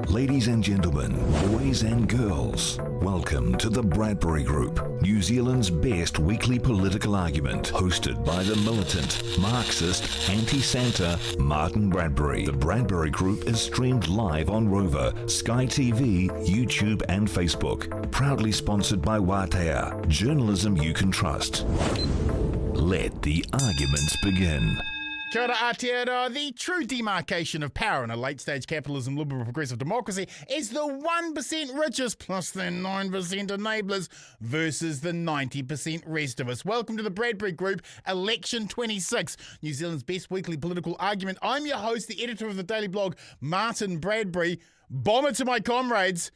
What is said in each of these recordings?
Ladies and gentlemen, boys and girls, welcome to the Bradbury Group, New Zealand's best weekly political argument, hosted by the militant, Marxist, anti-Santa, Martin Bradbury. The Bradbury Group is streamed live on Rover, Sky TV, YouTube and Facebook. Proudly sponsored by Wātea, journalism you can trust. Let the arguments begin. Kia ora Aotearoa. The true demarcation of power in a late-stage capitalism, liberal progressive democracy is the 1% richest plus their 9% enablers versus the 90% rest of us. Welcome to the Bradbury Group, Election 26, New Zealand's best weekly political argument. I'm your host, the editor of the daily blog, Martin Bradbury. Bomber to my comrades,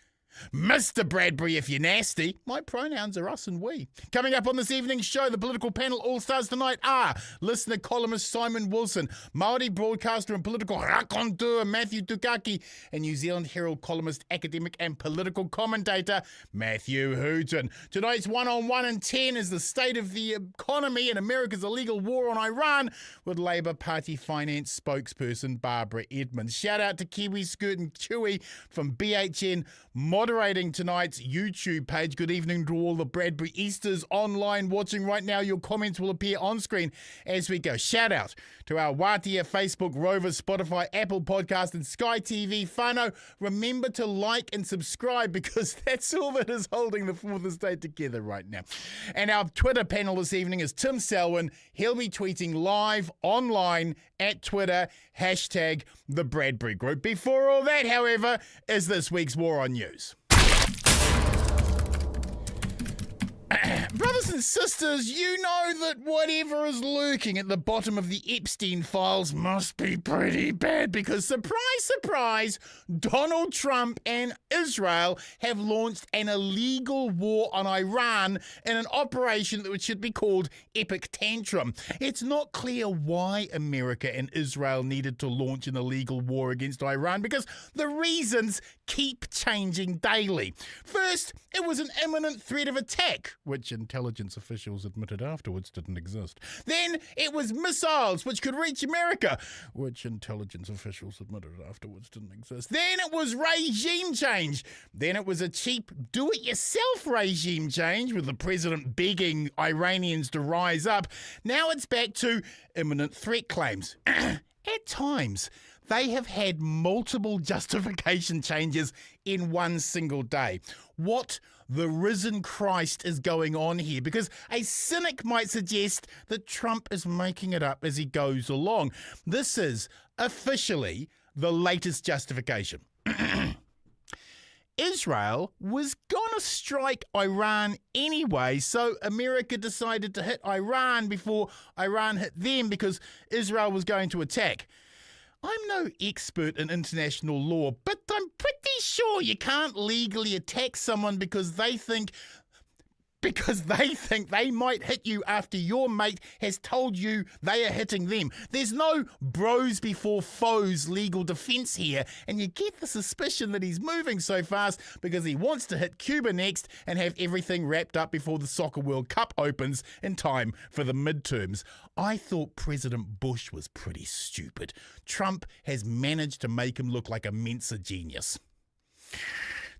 Mr. Bradbury if you're nasty. My pronouns are us and we. Coming up on this evening's show, the political panel all-stars tonight are listener columnist Simon Wilson, Māori broadcaster and political raconteur Matthew Tukaki, and New Zealand Herald columnist, academic and political commentator Matthew Hooton. Tonight's 1-on-1 and 10 is the state of the economy and America's illegal war on Iran with Labour Party finance spokesperson Barbara Edmonds. Shout out to Kiwi Skirt and Chewy from BHN moderating tonight's YouTube page. Good evening to all the Bradbury Easters online watching right now. Your comments will appear on screen as we go. Shout out to our Wātea, Facebook, Rover, Spotify, Apple Podcast and Sky TV whānau. Remember to like and subscribe because that's all that is holding the fourth estate together right now. And our Twitter panel this evening is Tim Selwyn. He'll be tweeting live online at Twitter, hashtag the Bradbury Group. Before all that, however, is this week's War on News. Brothers and sisters, you know that whatever is lurking at the bottom of the Epstein files must be pretty bad because, surprise, surprise, Donald Trump and Israel have launched an illegal war on Iran in an operation that should be called Epic Tantrum. It's not clear why America and Israel needed to launch an illegal war against Iran because the reasons keep changing daily. First, it was an imminent threat of attack, which intelligence officials admitted afterwards didn't exist. Then it was missiles which could reach America, which intelligence officials admitted afterwards didn't exist. Then it was regime change. Then it was a cheap do-it-yourself regime change with the president begging Iranians to rise up. Now it's back to imminent threat claims. At times, they have had multiple justification changes in one single day. What the risen Christ is going on here? Because a cynic might suggest that Trump is making it up as he goes along. This is officially the latest justification. Israel was gonna strike Iran anyway, so America decided to hit Iran before Iran hit them because Israel was going to attack. I'm no expert in international law, but I'm pretty sure you can't legally attack someone because they think they might hit you after your mate has told you they are hitting them. There's no bros before foes legal defense here, and you get the suspicion that he's moving so fast because he wants to hit Cuba next and have everything wrapped up before the Soccer World Cup opens in time for the midterms. I thought President Bush was pretty stupid. Trump has managed to make him look like a Mensa genius.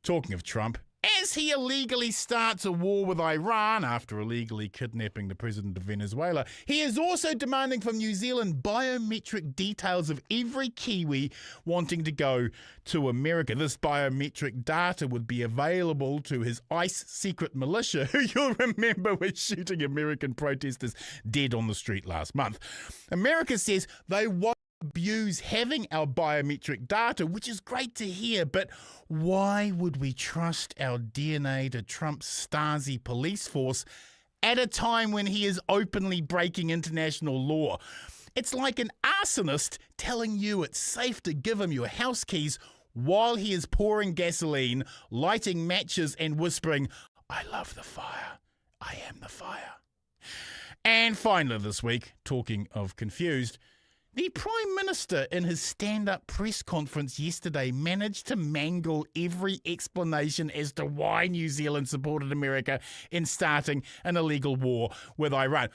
Talking of Trump, as he illegally starts a war with Iran after illegally kidnapping the president of Venezuela, he is also demanding from New Zealand biometric details of every Kiwi wanting to go to America. This biometric data would be available to his ICE secret militia, who you'll remember was shooting American protesters dead on the street last month. America says they won't abuse having our biometric data, which is great to hear, but why would we trust our DNA to Trump's Stasi police force at a time when he is openly breaking international law? It's like an arsonist telling you it's safe to give him your house keys while he is pouring gasoline, lighting matches and whispering, "I love the fire. I am the fire." And finally this week, talking of confused, the Prime Minister, in his stand-up press conference yesterday, managed to mangle every explanation as to why New Zealand supported America in starting an illegal war with Iran.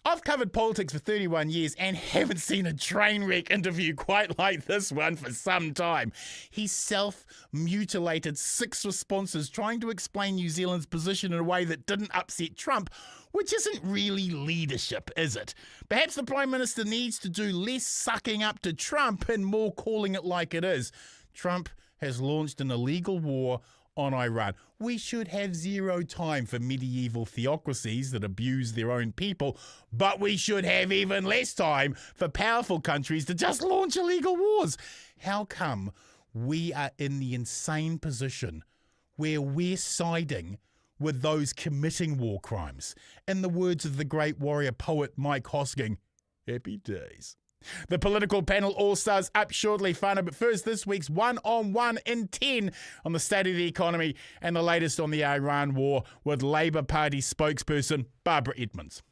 I've covered politics for 31 years and haven't seen a train wreck interview quite like this one for some time. He self-mutilated 6 responses trying to explain New Zealand's position in a way that didn't upset Trump, which isn't really leadership, is it? Perhaps the Prime Minister needs to do less sucking up to Trump and more calling it like it is. Trump has launched an illegal war on Iran. We should have zero time for medieval theocracies that abuse their own people, but we should have even less time for powerful countries to just launch illegal wars. How come we are in the insane position where we're siding with those committing war crimes? In the words of the great warrior poet Mike Hosking, happy days. The political panel all-stars up shortly, Whānau, but first this week's 1-on-1 in 10 on the state of the economy and the latest on the Iran war with Labour Party spokesperson Barbara Edmonds.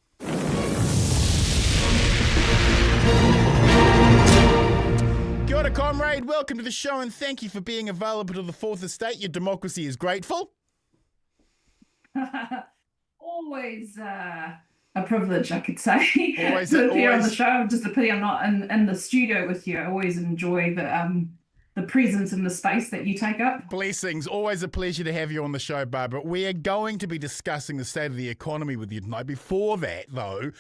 Kia ora, comrade. Welcome to the show and thank you for being available to the Fourth Estate. Your democracy is grateful. Always a privilege, I could say, to appear on the show. Just a pity I'm not in the studio with you. I always enjoy the presence and the space that you take up. Blessings. Always a pleasure to have you on the show, Barbara. We are going to be discussing the state of the economy with you tonight. Before that, though,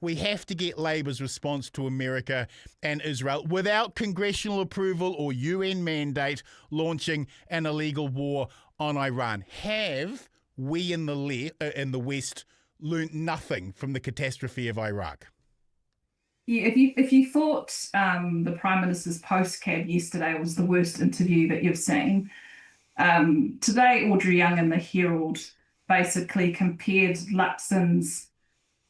we have to get Labour's response to America and Israel without congressional approval or UN mandate launching an illegal war on Iran. Have we in the West learnt nothing from the catastrophe of Iraq? Yeah, if you thought the Prime Minister's postcard yesterday was the worst interview that you've seen, today Audrey Young in the Herald basically compared Luxon's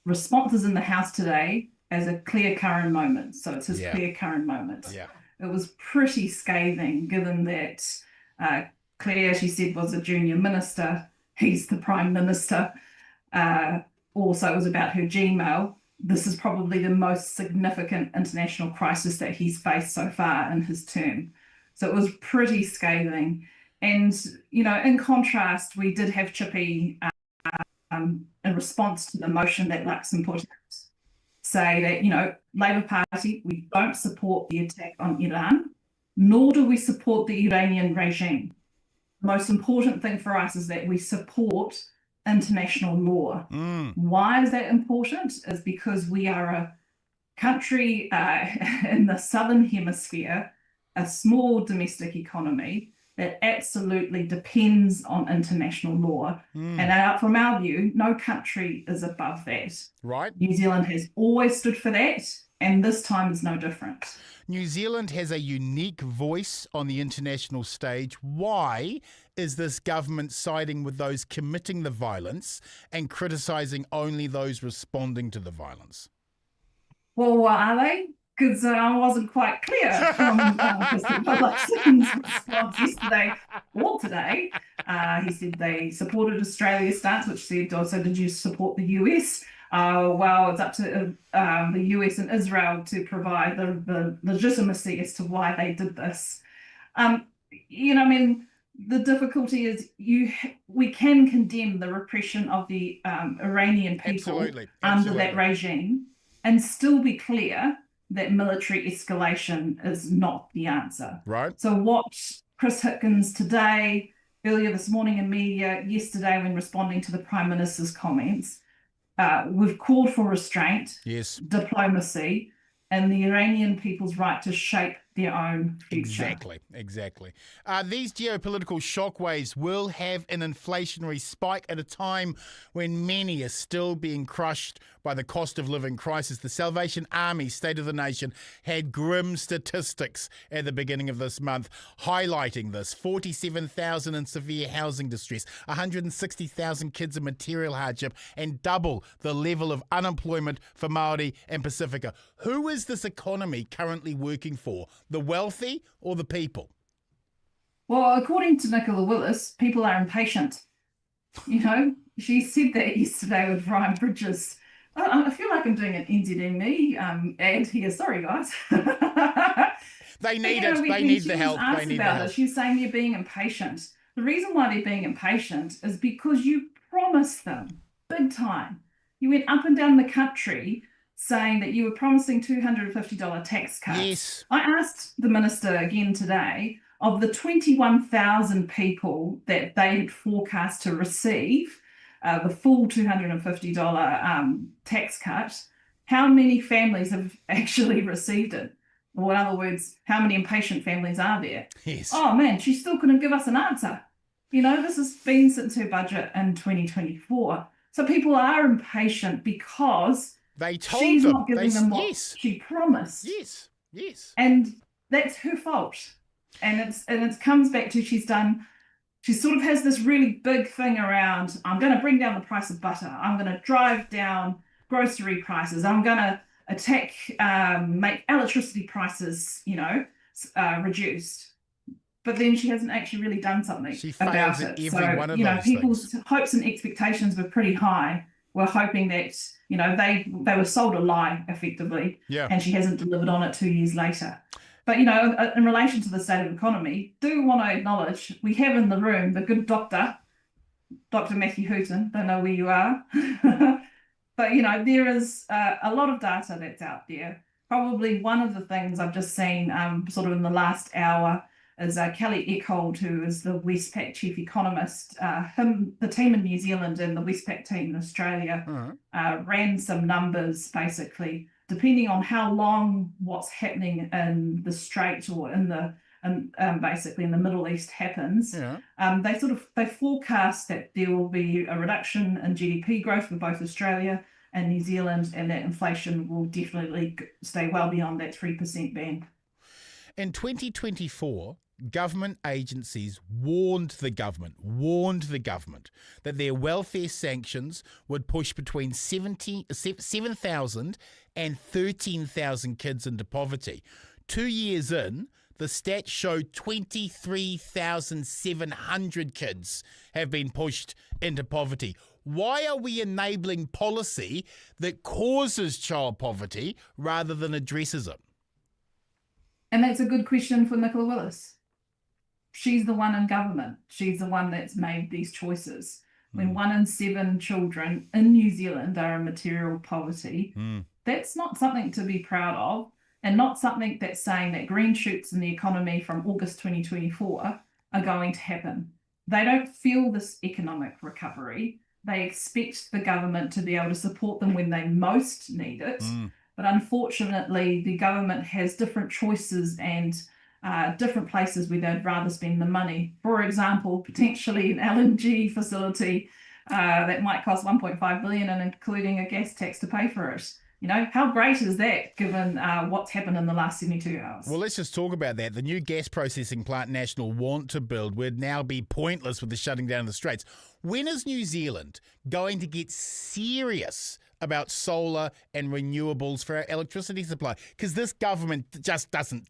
responses in the House today as a Claire Curran moment. So it's his Claire Curran moment. Yeah. It was pretty scathing, given that Claire, she said, was a junior minister. He's the Prime Minister. Also, it was about her Gmail. This is probably the most significant international crisis that he's faced so far in his term. So it was pretty scathing. And, you know, in contrast, we did have Chippy in response to the motion that Luxon put out, say that, you know, Labour Party, we don't support the attack on Iran, nor do we support the Iranian regime. The most important thing for us is that we support international law. Why is that important? Is because we are a country in the southern hemisphere, a small domestic economy that absolutely depends on international law. And from our view, no country is above that. Right. New Zealand has always stood for that, and this time is no different. New Zealand has a unique voice on the international stage. Why is this government siding with those committing the violence and criticising only those responding to the violence? Well, what are they? Because I wasn't quite clear from Luxon's response yesterday or today. He said they supported Australia's stance, which said, oh, so did you support the US? Well, it's up to the US and Israel to provide the legitimacy as to why they did this. You know, I mean, the difficulty is we can condemn the repression of the Iranian people under that regime and still be clear that military escalation is not the answer. Right. So what Chris Hipkins today, earlier this morning in media, yesterday when responding to the Prime Minister's comments, we've called for restraint, diplomacy, and the Iranian people's right to shape their own future. Exactly. These geopolitical shockwaves will have an inflationary spike at a time when many are still being crushed by the cost of living crisis. The Salvation Army State of the Nation had grim statistics at the beginning of this month highlighting this. 47,000 in severe housing distress, 160,000 kids in material hardship, and double the level of unemployment for Māori and Pacifica. Who is this economy currently working for? The wealthy or the people? Well, according to Nicola Willis, people are impatient. You know, she said that yesterday with Ryan Bridges. I feel like I'm doing an NZME ad here. Sorry, guys. They need it. They need the help. They need the help. She's saying they're being impatient. The reason why they're being impatient is because you promised them big time. You went up and down the country saying that you were promising $250 tax cuts. Yes. I asked the minister again today, of the 21,000 people that they had forecast to receive the full $250 tax cut, how many families have actually received it? Or in other words, how many impatient families are there? Yes. Oh man, she still couldn't give us an answer. This has been since her budget in 2024. So people are impatient because they told she's them. not giving them what yes. she promised. Yes, yes. And that's her fault. And it comes back to she sort of has this really big thing around, I'm going to bring down the price of butter. I'm going to drive down grocery prices. I'm going to make electricity prices, reduced. But then she hasn't actually really done something about it. So, people's hopes and expectations were pretty high. We're hoping that, they were sold a lie effectively. Yeah. And she hasn't delivered on it 2 years later. But, in relation to the state of economy, do want to acknowledge we have in the room the good Dr. Matthew Hooton. Don't know where you are. But, there is a lot of data that's out there. Probably one of the things I've just seen sort of in the last hour is Kelly Eckhold, who is the Westpac chief economist. The team in New Zealand and the Westpac team in Australia ran some numbers, basically, depending on how long what's happening in the Strait or basically in the Middle East happens. Yeah. They forecast that there will be a reduction in GDP growth for both Australia and New Zealand, and that inflation will definitely stay well beyond that 3% band. In 2024, government agencies warned the government that their welfare sanctions would push between 7,000 and 13,000 kids into poverty. 2 years in, the stats showed 23,700 kids have been pushed into poverty. Why are we enabling policy that causes child poverty rather than addresses it? And that's a good question for Nicola Willis. She's the one in government. She's the one that's made these choices. When 1 in 7 children in New Zealand are in material poverty, that's not something to be proud of, and not something that's saying that green shoots in the economy from August 2024 are going to happen. They don't feel this economic recovery. They expect the government to be able to support them when they most need it. But unfortunately, the government has different choices and different places where they'd rather spend the money. For example, potentially an LNG facility that might cost $1.5 billion and including a gas tax to pay for it. How great is that given what's happened in the last 72 hours? Well, let's just talk about that. The new gas processing plant National want to build would now be pointless with the shutting down of the Straits. When is New Zealand going to get serious about solar and renewables for our electricity supply? Because this government just doesn't.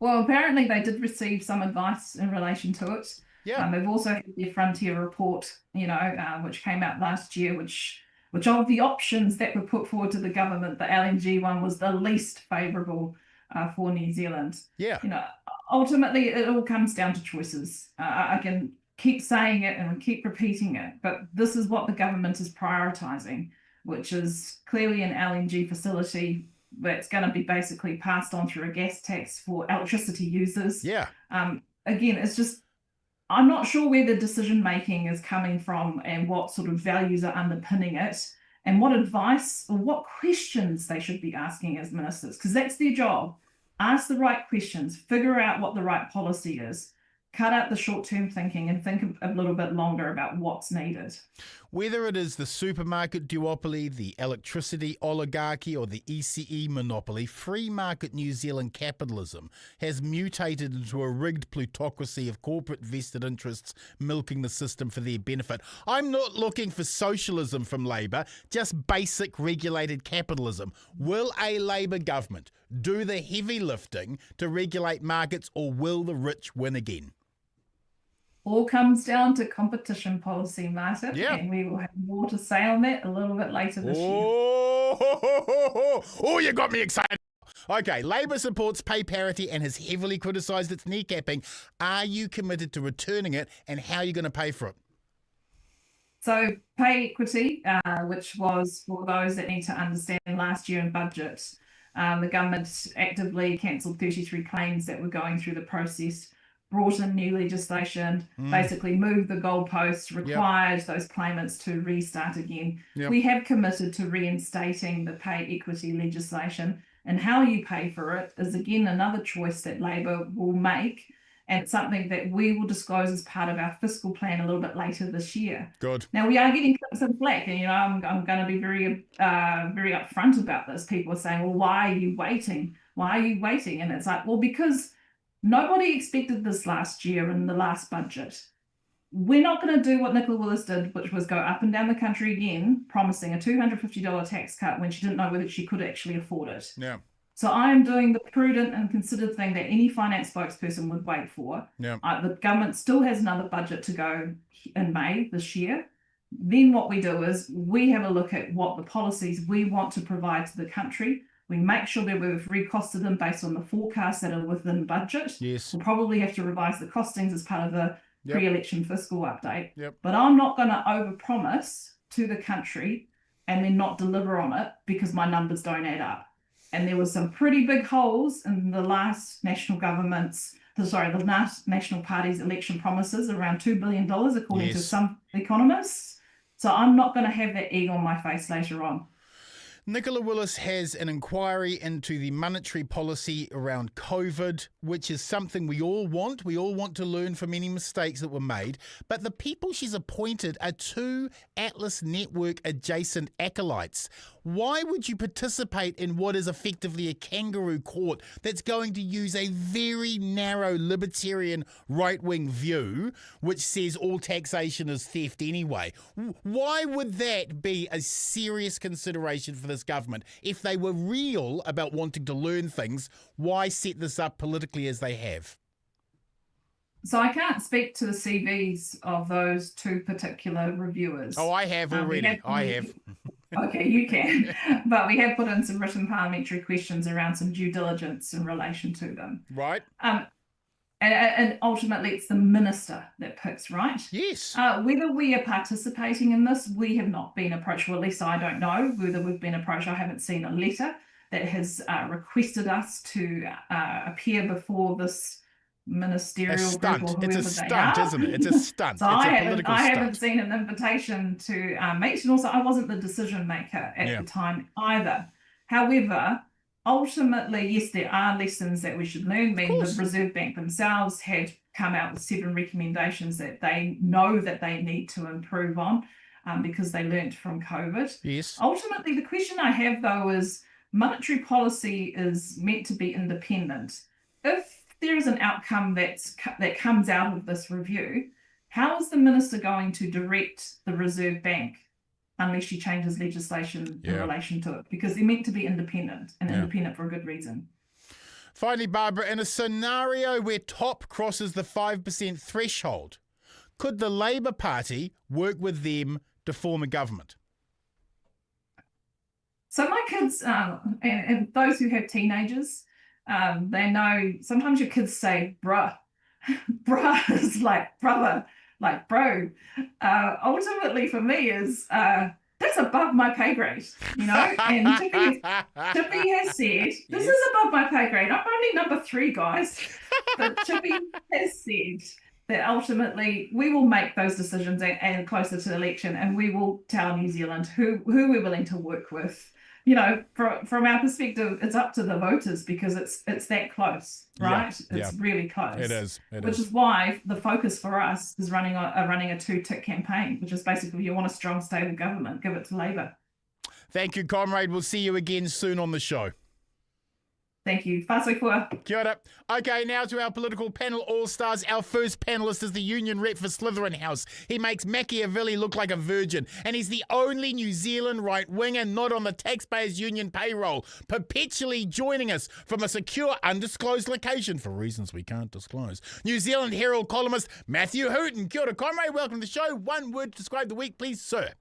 Well, apparently they did receive some advice in relation to it. Yeah. They've also had their Frontier report, which came out last year, which of the options that were put forward to the government, the LNG one was the least favourable for New Zealand. Yeah. Ultimately, it all comes down to choices. I can keep saying it and keep repeating it, but this is what the government is prioritising, which is clearly an LNG facility that's going to be basically passed on through a gas tax for electricity users. Yeah. Again, it's just, I'm not sure where the decision making is coming from and what sort of values are underpinning it and what advice or what questions they should be asking as ministers, because that's their job. Ask the right questions, figure out what the right policy is, cut out the short-term thinking and think a little bit longer about what's needed. Whether it is the supermarket duopoly, the electricity oligarchy, or the ECE monopoly, free market New Zealand capitalism has mutated into a rigged plutocracy of corporate vested interests milking the system for their benefit. I'm not looking for socialism from Labour, just basic regulated capitalism. Will a Labour government do the heavy lifting to regulate markets, or will the rich win again? All comes down to competition policy, Martin, yeah. And we will have more to say on that a little bit later this year. Oh, you got me excited. Okay, Labour supports pay parity and has heavily criticised its kneecapping. Are you committed to returning it, and how are you going to pay for it? So pay equity, which was, for those that need to understand, last year in budget, the government actively cancelled 33 claims that were going through the process, brought in new legislation, basically moved the goalposts, required those claimants to restart again. We have committed to reinstating the pay equity legislation, and how you pay for it is again another choice that Labor will make, and something that we will disclose as part of our fiscal plan a little bit later this year. Good. Now, we are getting some flack, and I'm going to be very upfront about this. People are saying, well, why are you waiting? Why are you waiting? And it's like, well, because nobody expected this last year in the last budget. We're not going to do what Nicola Willis did, which was go up and down the country again, promising a $250 tax cut when she didn't know whether she could actually afford it. Yeah. So I am doing the prudent and considered thing that any finance spokesperson would wait for. Yeah. The government still has another budget to go in May this year. Then what we do is we have a look at what the policies we want to provide to the country. We make sure that we've recosted them based on the forecasts that are within budget. Yes. We'll probably have to revise the costings as part of the pre-election fiscal update. Yep. But I'm not going to overpromise to the country and then not deliver on it because my numbers don't add up. And there was some pretty big holes in the last national government's, the last National Party's election promises, around $2 billion, according to some economists. So I'm not going to have that egg on my face later on. Nicola Willis has an inquiry into the monetary policy around COVID, which is something we all want. We all want to learn from any mistakes that were made. But the people she's appointed are two Atlas Network adjacent acolytes. Why would you participate in what is effectively a kangaroo court that's going to use a very narrow libertarian right-wing view, which says all taxation is theft anyway? Why would that be a serious consideration for this government? If they were real about wanting to learn things, why set this up politically as they have? So I can't speak to the CVs of those two particular reviewers. Oh, I have already. I have. Okay, you can. But we have put in some written parliamentary questions around some due diligence in relation to them. Right. And ultimately, it's the minister that picks, right? Yes. Whether we are participating in this, we have not been approached, or at least I don't know whether we've been approached. I haven't seen a letter that has requested us to appear before this ministerial group or whoever it's a stunt, isn't it? It's a stunt. So it's I a political stunt. haven't seen an invitation to meet, and also I wasn't the decision maker at the time either. However, ultimately, yes, there are lessons that we should learn. The Reserve Bank themselves had come out with 7 recommendations that they know that they need to improve on because they learnt from COVID. Yes. Ultimately, the question I have, though, is monetary policy is meant to be independent. If there is an outcome that comes out of this review, how is the minister going to direct the Reserve Bank unless she changes legislation in relation to it? Because they're meant to be independent, and independent for a good reason. Finally, Barbara, in a scenario where top crosses the 5% threshold, could the Labour Party work with them to form a government? So my kids, and those who have teenagers, they know sometimes your kids say, bruh. Bruh is like brother, like bro. Ultimately for me is, that's above my pay grade, you know? And Chippy has said, this is above my pay grade. I'm only number 3, guys. But Chippy has said that ultimately we will make those decisions and closer to the election, and we will tell New Zealand who we're willing to work with. You know, from our perspective, it's up to the voters because it's that close, right? It's really close. It is. Which is why the focus for us is running a 2-tick campaign, which is basically you want a strong, stable government, give it to Labour. Thank you, comrade. We'll see you again soon on the show. Thank you. Whāsoi kua. Kia ora. Okay, now to our political panel all-stars. Our first panellist is the union rep for Slytherin House. He makes Machiavelli look like a virgin, and he's the only New Zealand right-winger not on the taxpayers' union payroll, perpetually joining us from a secure, undisclosed location for reasons we can't disclose. New Zealand Herald columnist Matthew Hooton. Kia ora, comrade. Welcome to the show. One word to describe the week, please, sir.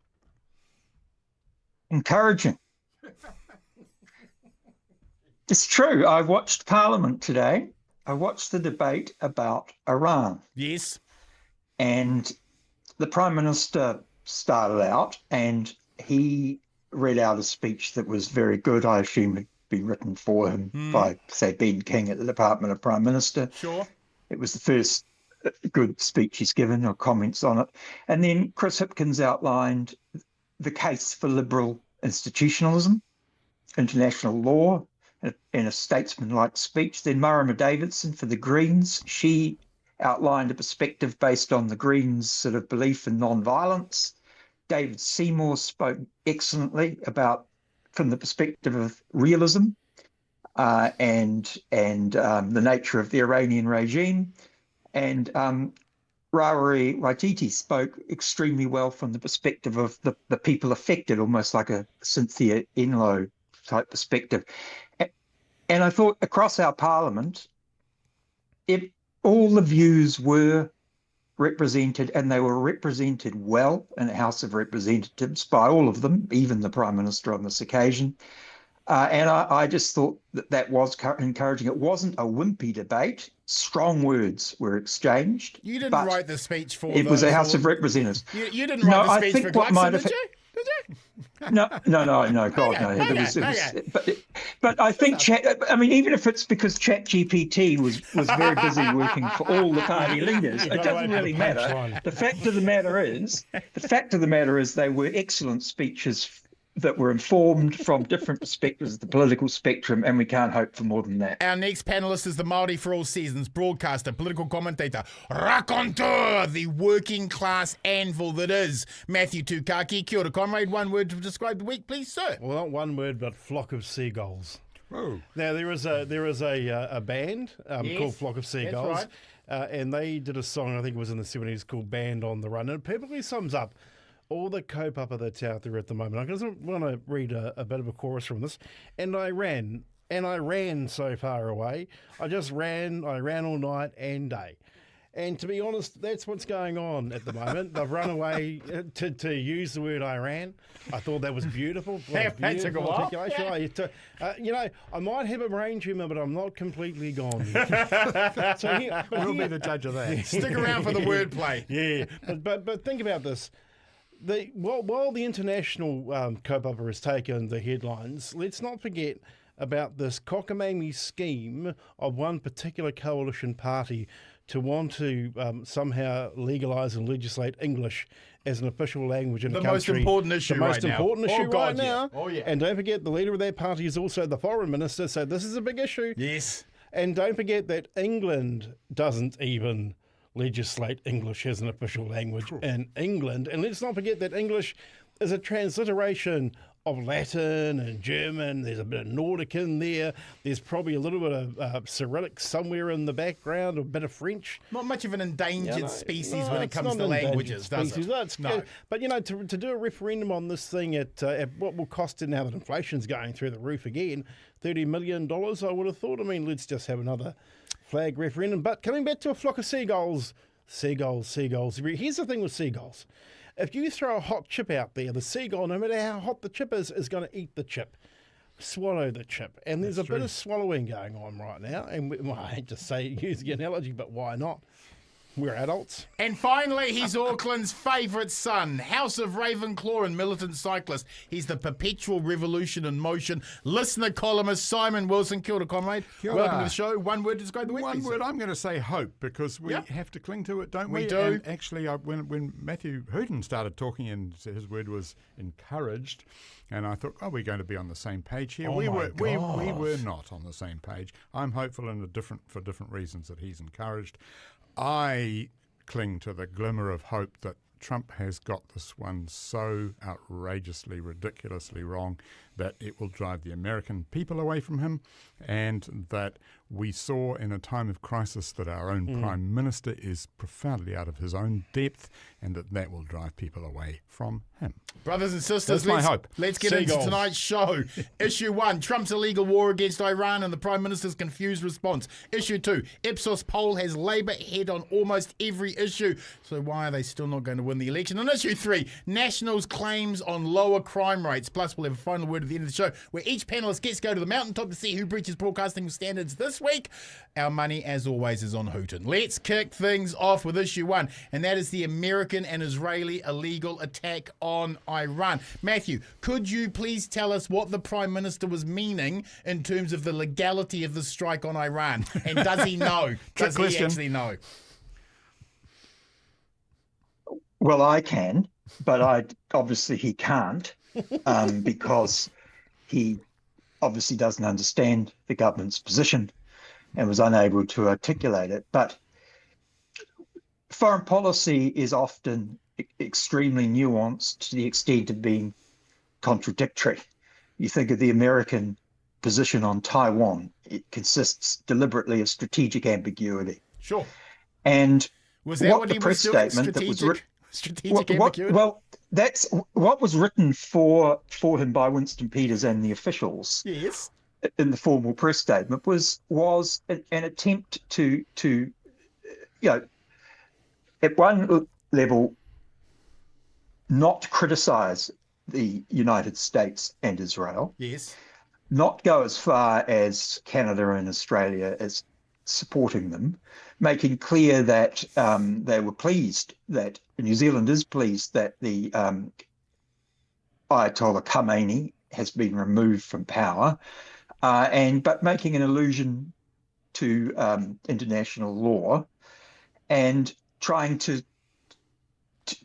Encouraging. It's true. I watched Parliament today. I watched the debate about Iran. Yes. And the Prime Minister started out, and he read out a speech that was very good. I assume had been written for him by, say, Ben King at the Department of Prime Minister. Sure. It was the first good speech he's given or comments on it. And then Chris Hipkins outlined the case for liberal institutionalism, international law, in a statesman-like speech. Then Marama Davidson for the Greens, she outlined a perspective based on the Greens' sort of belief in non-violence. David Seymour spoke excellently about from the perspective of realism and the nature of the Iranian regime. And Rawari Waititi spoke extremely well from the perspective of the people affected, almost like a Cynthia Enloe type perspective. And I thought across our parliament, all the views were represented, and they were represented well in the House of Representatives by all of them, even the Prime Minister on this occasion. And I just thought that was encouraging. It wasn't a wimpy debate. Strong words were exchanged. You didn't write the speech for it was a House of Representatives. You didn't write the speech for Gluckson, did you? Did you? No, God, no. But I think, even if it's because ChatGPT was very busy working for all the party leaders, it doesn't really matter. The fact of the matter is they were excellent speeches that were informed from different perspectives of the political spectrum, and we can't hope for more than that. Our next panellist is the Māori for all seasons broadcaster, political commentator, raconteur, the working class anvil that is Matthew Tukaki. Kia ora, comrade. One word to describe the week, please, sir. Well, not one word, but flock of seagulls. Oh. Now there is a band called Flock of Seagulls, right. And they did a song, I think it was in the 70s, called Band on the Run, and it perfectly sums up all the kaupapa that's out there at the moment. I just want to read a bit of a chorus from this. And I ran so far away. I ran all night and day. And to be honest, that's what's going on at the moment. They've run away to use the word I ran. I thought that was beautiful. That took a while. I might have a brain tumour, but I'm not completely gone. We'll be the judge of that. Stick around for the wordplay. Yeah, but think about this. While the international kaupapa has taken the headlines, let's not forget about this cockamamie scheme of one particular coalition party to want to somehow legalise and legislate English as an official language in the country. Most important issue right now. Right now. Oh, yeah. And don't forget, the leader of that party is also the foreign minister, so this is a big issue. Yes. And don't forget that England doesn't even legislate English as an official language in England. And let's not forget that English is a transliteration of Latin and German. There's a bit of Nordic in there. There's probably a little bit of Cyrillic somewhere in the background, a bit of French. Not much of an endangered species when it comes to languages, does it? No. But, to do a referendum on this thing at what will cost it now that inflation's going through the roof again, $30 million, I would have thought. Let's just have another flag referendum. But coming back to a flock of seagulls. Here's the thing with seagulls. If you throw a hot chip out there, the seagull, no matter how hot the chip is going to eat the chip, swallow the chip. And there's a bit of swallowing going on right now. And I hate to use the analogy, but why not? We're adults. And finally, he's Auckland's favourite son, House of Ravenclaw and militant cyclist. He's the perpetual revolution in motion. Listener columnist Simon Wilson. Kia ora, comrade. Kia ora. Welcome to the show. One word to describe the week. One word, I'm going to say hope, because we have to cling to it, don't we? We do. And actually, when Matthew Hooton started talking, and his word was encouraged, and I thought, we're going to be on the same page here. We were not on the same page. I'm hopeful for different reasons that he's encouraged. I cling to the glimmer of hope that Trump has got this one so outrageously, ridiculously wrong that it will drive the American people away from him, and that we saw in a time of crisis that our own Prime Minister is profoundly out of his own depth, and that will drive people away from him. Brothers and sisters, That's my hope. Let's get into tonight's show. Issue 1, Trump's illegal war against Iran and the Prime Minister's confused response. Issue 2, IPSOS Poll has Labour ahead on almost every issue. So why are they still not going to win the election? And Issue 3, Nationals claims on lower crime rates. Plus, we'll have a final word at the end of the show where each panellist gets to go to the mountaintop to see who breaches broadcasting standards this this week, our money, as always, is on Hooton. Let's kick things off with issue 1, and that is the American and Israeli illegal attack on Iran. Matthew, could you please tell us what the Prime Minister was meaning in terms of the legality of the strike on Iran? And does he know? Does he actually know? Well, I can, but obviously he can't, because he obviously doesn't understand the government's position and was unable to articulate it. But foreign policy is often extremely nuanced to the extent of being contradictory. You think of the American position on Taiwan, it consists deliberately of strategic ambiguity. Sure. And was that what the he press was doing? statement that was written. Strategic ambiguity? Well, that's what was written for him by Winston Peters and the officials. Yes. In the formal press statement was an attempt to at one level not criticize the United States and Israel. Yes. Not go as far as Canada and Australia as supporting them, making clear that they were pleased, that New Zealand is pleased that the Ayatollah Khamenei has been removed from power, but making an allusion to international law and trying to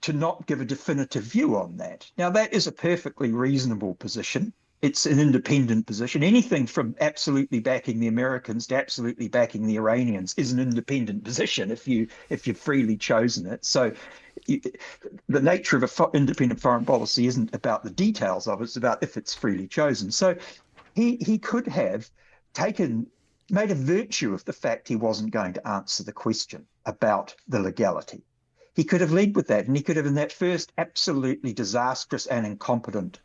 not give a definitive view on that. Now, that is a perfectly reasonable position. It's an independent position. Anything from absolutely backing the Americans to absolutely backing the Iranians is an independent position if you've freely chosen it. So the nature of an independent foreign policy isn't about the details of it, it's about if it's freely chosen. So he could have made a virtue of the fact he wasn't going to answer the question about the legality. He could have led with that, and he could have, in that first absolutely disastrous and incompetent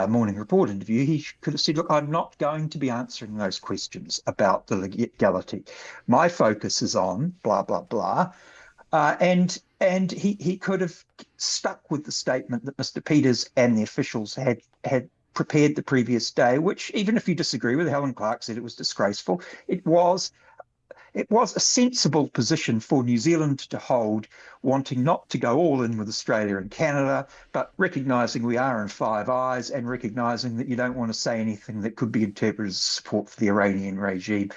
Morning Report interview, he could have said, look, I'm not going to be answering those questions about the legality. My focus is on blah, blah, blah. And he could have stuck with the statement that Mr. Peters and the officials had prepared the previous day, which, even if you disagree with Helen Clark, said it was disgraceful, it was a sensible position for New Zealand to hold, wanting not to go all in with Australia and Canada, but recognising we are in Five Eyes and recognising that you don't want to say anything that could be interpreted as support for the Iranian regime.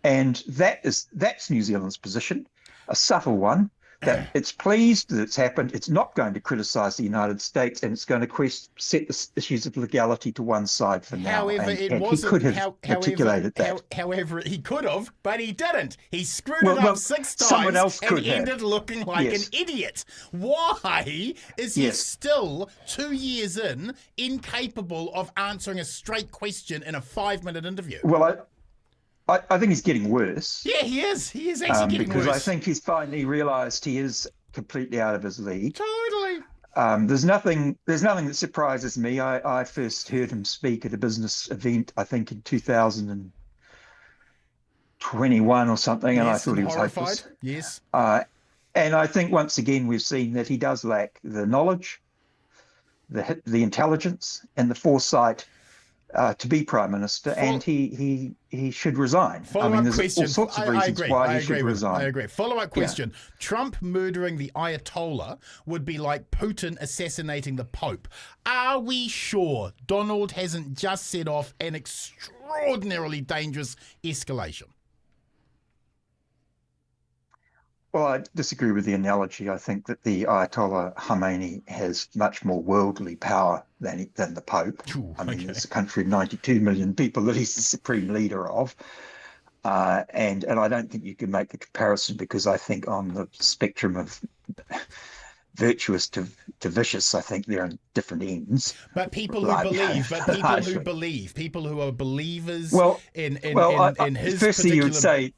And that's New Zealand's position, a subtle one, that it's pleased that it's happened. It's not going to criticise the United States, and it's going to set the issues of legality to one side for now. However, and he could have articulated that. However, he could have, but he didn't. He screwed it up 6 times someone else and ended looking like an idiot. Why is he still 2 years in, incapable of answering a straight question in a 5-minute interview? Well, I think he's getting worse. Yeah, he is. He is actually getting worse. Because I think he's finally realised he is completely out of his league. Totally. There's nothing that surprises me. I first heard him speak at a business event, I think in 2021 or something, and I thought he was horrified. hopeless. Yes. And I think once again we've seen that he does lack the knowledge, the intelligence, and the foresight to be Prime Minister, and he should resign. Follow-up question. All sorts of reasons why he should resign. I agree. Follow-up question. Yeah. Trump murdering the Ayatollah would be like Putin assassinating the Pope. Are we sure Donald hasn't just set off an extraordinarily dangerous escalation? Well, I disagree with the analogy. I think that the Ayatollah Khamenei has much more worldly power than the Pope. There's a country of 92 million people that he's the supreme leader of. And I don't think you can make the comparison, because I think on the spectrum of virtuous to vicious, I think they're on different ends. But people who believe, people who are believers in his firstly, particular... you would say,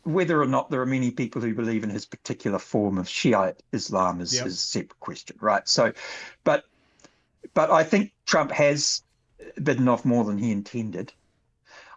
whether or not there are many people who believe in his particular form of Shiite Islam is a separate question, right? So, but I think Trump has bitten off more than he intended.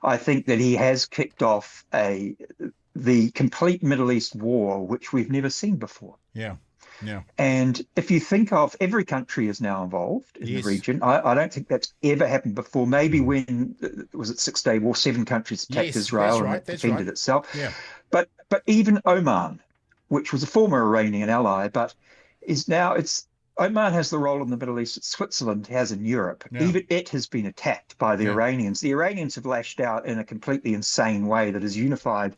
I think that he has kicked off the complete Middle East war, which we've never seen before. Yeah. Yeah. And if you think of every country is now involved in the region, I don't think that's ever happened before. Maybe when, was it 6 Day War, 7 countries attacked Israel and it defended itself. Yeah. But even Oman, which was a former Iranian ally, but is now, Oman has the role in the Middle East that Switzerland has in Europe. Yeah. Even it has been attacked by the Iranians. The Iranians have lashed out in a completely insane way that has unified.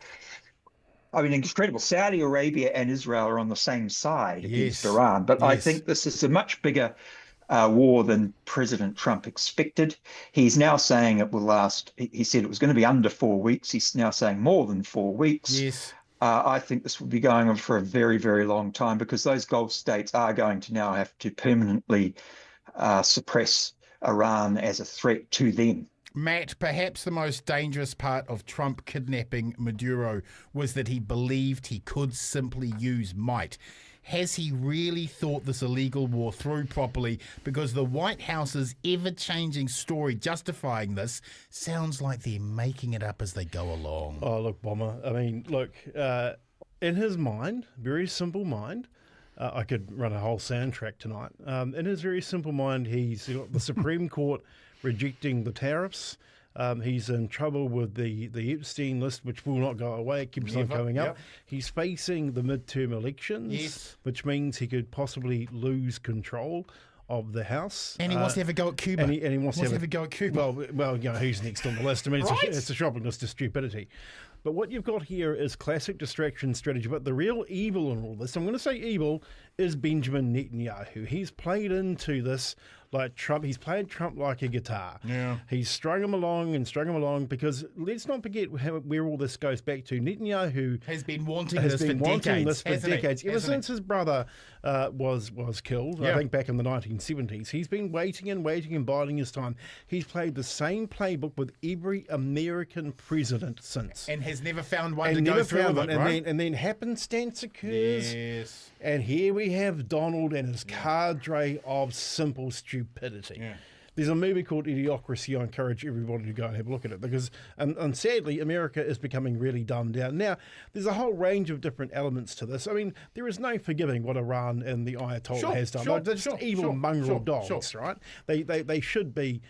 I mean, incredible. Saudi Arabia and Israel are on the same side against Iran. But I think this is a much bigger war than President Trump expected. He's now saying it will last. He said it was going to be under 4 weeks. He's now saying more than 4 weeks. Yes. I think this will be going on for a very, very long time because those Gulf states are going to now have to permanently suppress Iran as a threat to them. Matt, perhaps the most dangerous part of Trump kidnapping Maduro was that he believed he could simply use might. Has he really thought this illegal war through properly? Because the White House's ever-changing story justifying this sounds like they're making it up as they go along. Oh, look, Bomber. I mean, look, in his mind, very simple mind, I could run a whole soundtrack tonight. In his very simple mind, he's got the Supreme Court rejecting the tariffs. He's in trouble with the Epstein list, which will not go away. It keeps on going up. He's facing the midterm elections, which means he could possibly lose control of the House. And he wants to have a go at Cuba. And he wants to have a go at Cuba. Well, you know, who's next on the list? I mean, it's a shopping list of stupidity. But what you've got here is classic distraction strategy. But the real evil in all this, I'm going to say evil, is Benjamin Netanyahu. He's played into this like Trump. He's played Trump like a guitar. Yeah. He's strung him along because let's not forget where all this goes back to. Netanyahu has been wanting this for decades. Ever since his brother was killed, I think back in the 1970s. He's been waiting and biding his time. He's played the same playbook with every American president since. And has never found one to go through with it, right? And then happenstance occurs. Yes. And here we have Donald and his cadre of simple stupidity. Yeah. There's a movie called Idiocracy. I encourage everybody to go and have a look at it because, and sadly, America is becoming really dumbed down. Now, there's a whole range of different elements to this. I mean, there is no forgiving what Iran and the Ayatollah has done. They're just evil mongrel dogs, right? They should be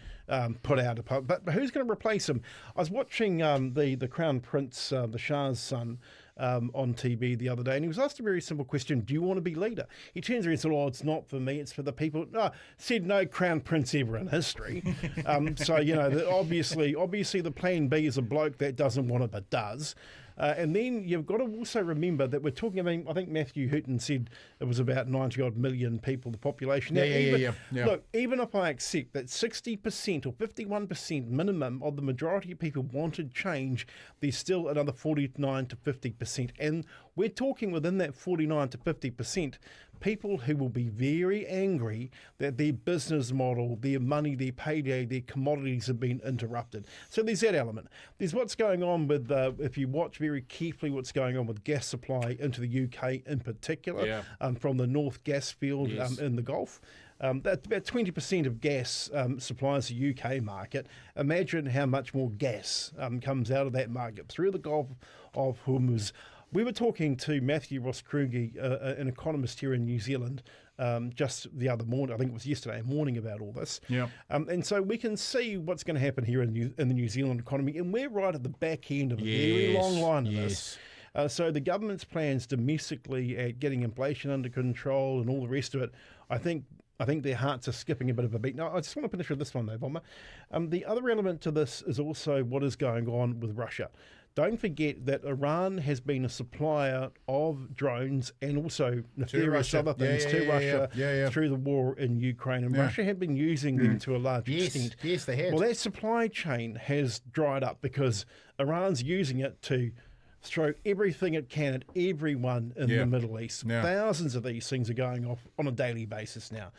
put out of public. But who's going to replace him? I was watching the Crown Prince, the Shah's son, on TV the other day, and he was asked a very simple question: do you want to be leader? He turns around and said, "Oh, it's not for me, it's for the people." No, said no Crown Prince ever in history. So, you know, obviously the plan B is a bloke that doesn't want it but does. And then you've got to also remember that we're talking, I think Matthew Hooton said it was about 90-odd million people, the population. Yeah. Look, even if I accept that 60% or 51% minimum of the majority of people wanted change, there's still another 49 to 50%. And we're talking within that 49 to 50%, people who will be very angry that their business model, their money, their payday, their commodities have been interrupted. So there's that element. There's what's going on with, if you watch very carefully what's going on with gas supply into the UK in particular, from the North gas field in the Gulf. That's about 20% of gas supplies the UK market. Imagine how much more gas comes out of that market through the Gulf of Hormuz. We were talking to Matthew Ross-Kruger, an economist here in New Zealand, just the other morning, I think it was yesterday morning, about all this. Yeah. And so we can see what's going to happen here in the New Zealand economy, and we're right at the back end of a very long line of this. So the government's plans domestically at getting inflation under control and all the rest of it, I think their hearts are skipping a bit of a beat. Now, I just want to finish with this one, though, Bomber. The other element to this is also what is going on with Russia. Don't forget that Iran has been a supplier of drones and also nefarious other things to Russia through the war in Ukraine. And Russia have been using them to a large extent. Yes, they have. Well, that supply chain has dried up because Iran's using it to throw everything it can at everyone in the Middle East. Thousands of these things are going off on a daily basis now.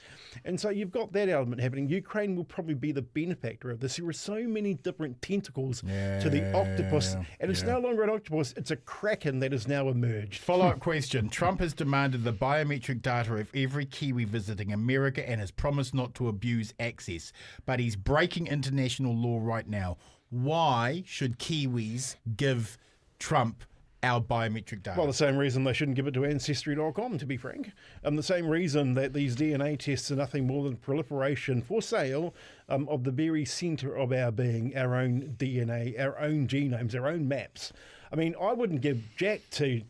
And so you've got that element happening. Ukraine will probably be the benefactor of this. There are so many different tentacles to the octopus. And it's no longer an octopus, it's a kraken that has now emerged. Follow-up question. Trump has demanded the biometric data of every Kiwi visiting America and has promised not to abuse access. But he's breaking international law right now. Why should Kiwis give Trump our biometric data? Well, the same reason they shouldn't give it to Ancestry.com, to be frank. The same reason that these DNA tests are nothing more than proliferation for sale of the very centre of our being, our own DNA, our own genomes, our own maps. I mean, I wouldn't give jack to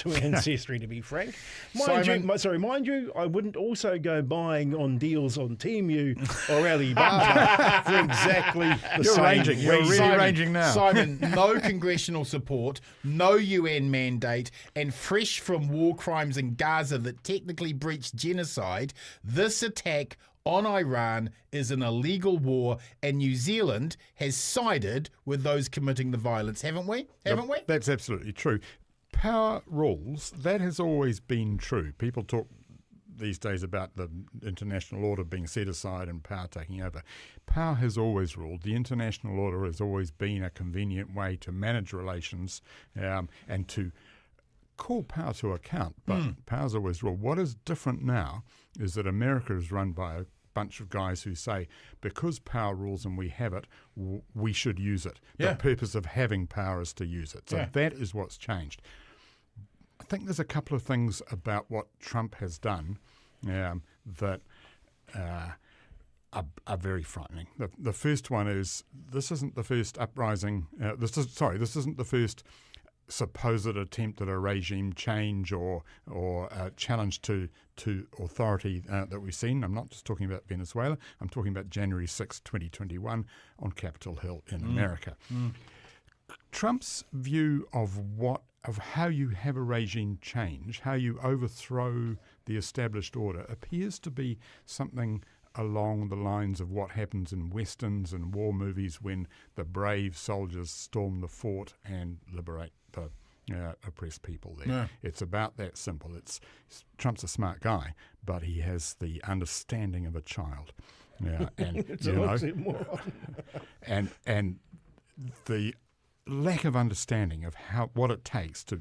Ancestry, to be frank. Mind you, I wouldn't also go buying on deals on Temu or Alibaba for exactly the same reason. You're really ranging now. Simon, no congressional support, no UN mandate, and fresh from war crimes in Gaza that technically breached genocide, this attack on Iran is an illegal war, and New Zealand has sided with those committing the violence, haven't we? Haven't we? That's absolutely true. Power rules, that has always been true. People talk these days about the international order being set aside and power taking over. Power has always ruled. The international order has always been a convenient way to manage relations and to call power to account, but power's always ruled. What is different now is that America is run by a bunch of guys who say, because power rules and we have it, we should use it. Yeah. The purpose of having power is to use it. So that is what's changed. I think there's a couple of things about what Trump has done that are very frightening. The first one is, this isn't the first uprising. This isn't the first supposed attempt at a regime change or challenge to authority that we've seen. I'm not just talking about Venezuela. I'm talking about January 6, 2021 on Capitol Hill in America. Trump's view of how you have a regime change, how you overthrow the established order, appears to be something along the lines of what happens in westerns and war movies when the brave soldiers storm the fort and liberate the oppressed people there. Yeah. It's about that simple. Trump's a smart guy, but he has the understanding of a child. And it's an oxymoron. and the lack of understanding of what it takes to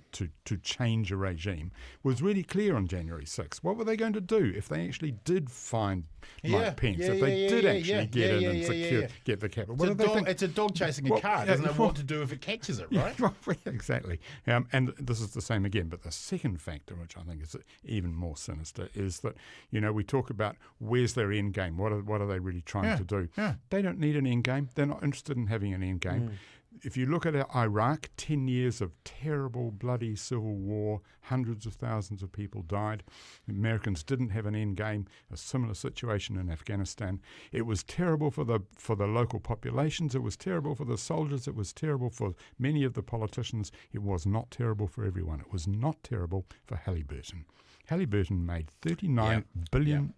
change a regime was really clear on January 6th. What were they going to do if they actually did find Mike Pence, if they did actually get in and get the capital? What do they think? It's a dog chasing a car. It doesn't know what to do if it catches it, right? Exactly. And this is the same again. But the second factor, which I think is even more sinister, is that, we talk about where's their end game? What are they really trying to do? Yeah. They don't need an end game. They're not interested in having an end game. If you look at Iraq, 10 years of terrible, bloody civil war, hundreds of thousands of people died. The Americans didn't have an end game. A similar situation in Afghanistan. It was terrible for the local populations. It was terrible for the soldiers. It was terrible for many of the politicians. It was not terrible for everyone. It was not terrible for Halliburton. Halliburton made $39 billion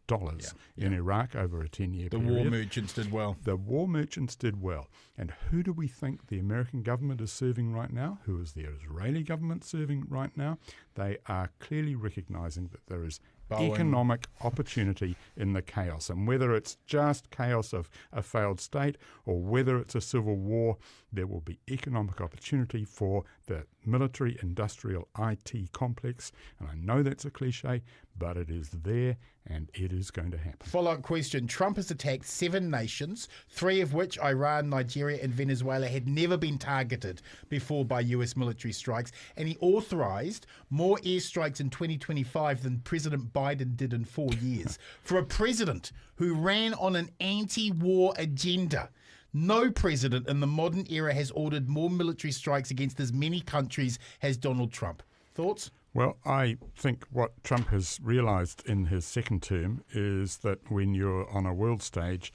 in Iraq over a 10-year period. The war merchants did well. The war merchants did well. And who do we think the American government is serving right now? Who is the Israeli government serving right now? They are clearly recognising that there is economic opportunity in the chaos. And whether it's just chaos of a failed state or whether it's a civil war, there will be economic opportunity for the military-industrial IT complex. And I know that's a cliche, but it is there and it is going to happen. Follow-up question. Trump has attacked 7 nations, 3 of which, Iran, Nigeria and Venezuela, had never been targeted before by US military strikes. And he authorised more airstrikes in 2025 than President Biden did in 4 years. For a president who ran on an anti-war agenda, no president in the modern era has ordered more military strikes against as many countries as Donald Trump. Thoughts? Well, I think what Trump has realised in his second term is that when you're on a world stage,